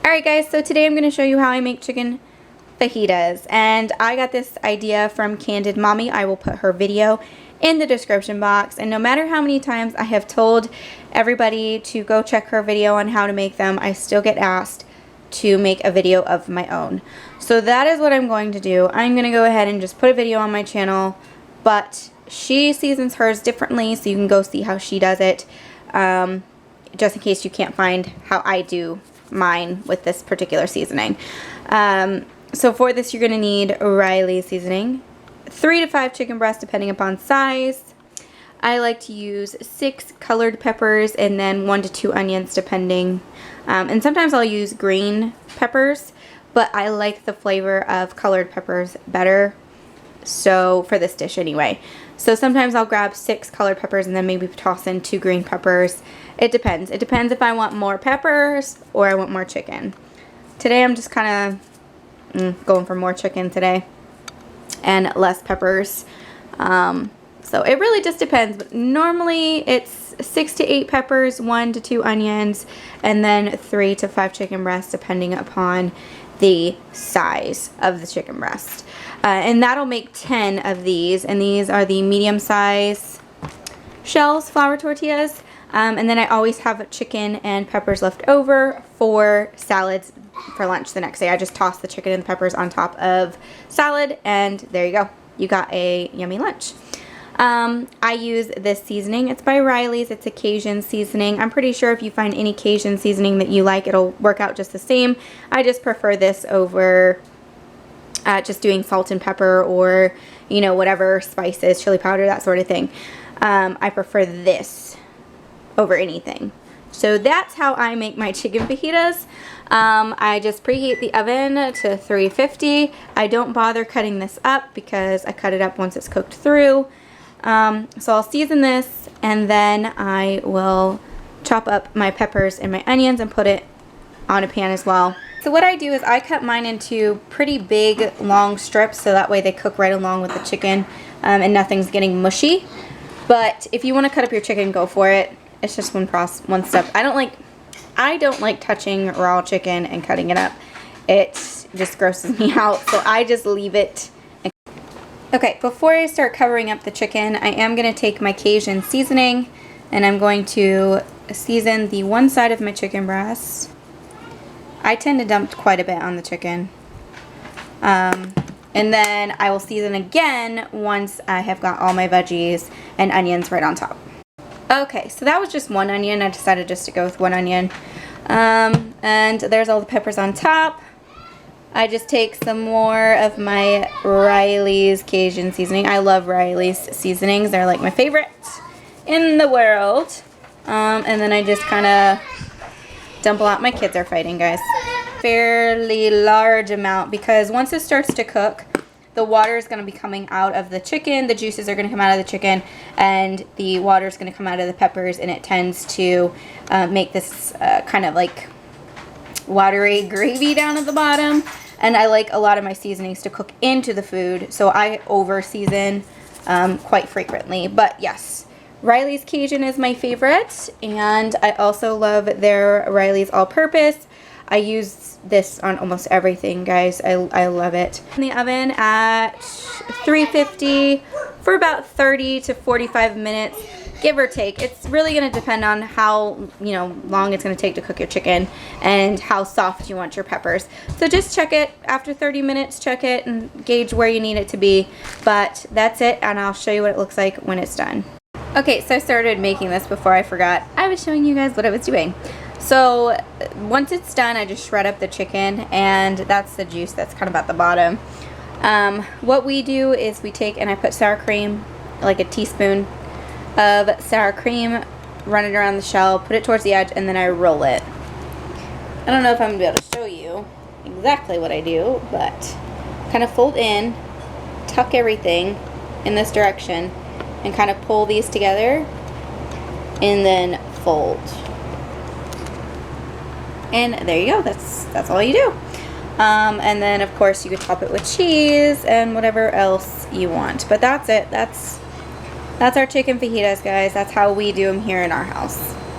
Alright guys, so today I'm going to show you how I make chicken fajitas, and I got this idea from Candid Mommy. I will put her video in the description box, and no matter how many times I have told everybody to go check her video on how to make them, I still get asked to make a video of my own. So that is what I'm going to do. I'm going to go ahead and just put a video on my channel, but she seasons hers differently, so you can go see how she does it, just in case you can't find how I do mine with this particular seasoning. So for this you're going to need Riley's seasoning, 3 to 5 chicken breasts depending upon size. I like to use 6 colored peppers and then 1 to 2 onions depending. And sometimes I'll use green peppers, but I like the flavor of colored peppers better. So for this dish anyway. So sometimes I'll grab 6 colored peppers and then maybe toss in 2 green peppers. It depends. It depends if I want more peppers or I want more chicken. Today I'm just kind of going for more chicken today and less peppers. So it really just depends. But normally it's 6 to 8 peppers, 1 to 2 onions, and then 3 to 5 chicken breasts depending upon the size of the chicken breast. And that'll make 10 of these, and these are the medium size shells flour tortillas. And then I always have chicken and peppers left over for salads for lunch the next day. I just toss the chicken and the peppers on top of salad, and there you go. You got a yummy lunch. I use this seasoning. It's by Riley's. It's a Cajun seasoning. I'm pretty sure if you find any Cajun seasoning that you like, it'll work out just the same. I just prefer this over just doing salt and pepper or, you know, whatever spices, chili powder, that sort of thing. I prefer this over anything. So that's how I make my chicken fajitas. I just preheat the oven to 350. I don't bother cutting this up because I cut it up once it's cooked through. So I'll season this, and then I will chop up my peppers and my onions and put it on a pan as well. So what I do is I cut mine into pretty big long strips so that way they cook right along with the chicken, and nothing's getting mushy. But if you want to cut up your chicken, go for it. It's just one step. I don't like touching raw chicken and cutting it up. It just grosses me out, so I just leave it. Okay, before I start covering up the chicken, I am going to take my Cajun seasoning and I'm going to season the one side of my chicken breast. I tend to dump quite a bit on the chicken. And then I will season again once I have got all my veggies and onions right on top. Okay, so that was just one onion. I decided just to go with one onion. And there's all the peppers on top. I just take some more of my Riley's Cajun seasoning. I love Riley's seasonings. They're like my favorite in the world. And then I just kind of dump a lot. My kids are fighting, guys. Fairly large amount, because once it starts to cook, the water is going to be coming out of the chicken. The juices are going to come out of the chicken, and the water is going to come out of the peppers, and it tends to make this kind of like watery gravy down at the bottom. And I like a lot of my seasonings to cook into the food, so I over season quite frequently. But yes, Riley's Cajun is my favorite, and I also love their Riley's all-purpose. I use this on almost everything, guys. I love it. In the oven at 350 for about 30 to 45 minutes, give or take. It's really going to depend on how, long it's going to take to cook your chicken and how soft you want your peppers. So just check it after 30 minutes, check it and gauge where you need it to be. But that's it, and I'll show you what it looks like when it's done. Okay, so I started making this before I forgot. I was showing you guys what I was doing. So once it's done, I just shred up the chicken, and that's the juice that's kind of at the bottom. What we do is we take and I put sour cream, like a teaspoon of sour cream, run it around the shell, put it towards the edge, and then I roll it. I don't know if I'm going to be able to show you exactly what I do, but kind of fold in, tuck everything in this direction, and kind of pull these together, and then fold. And there you go. That's all you do. And then of course you could top it with cheese and whatever else you want. But that's it. That's our chicken fajitas, guys. That's how we do them here in our house.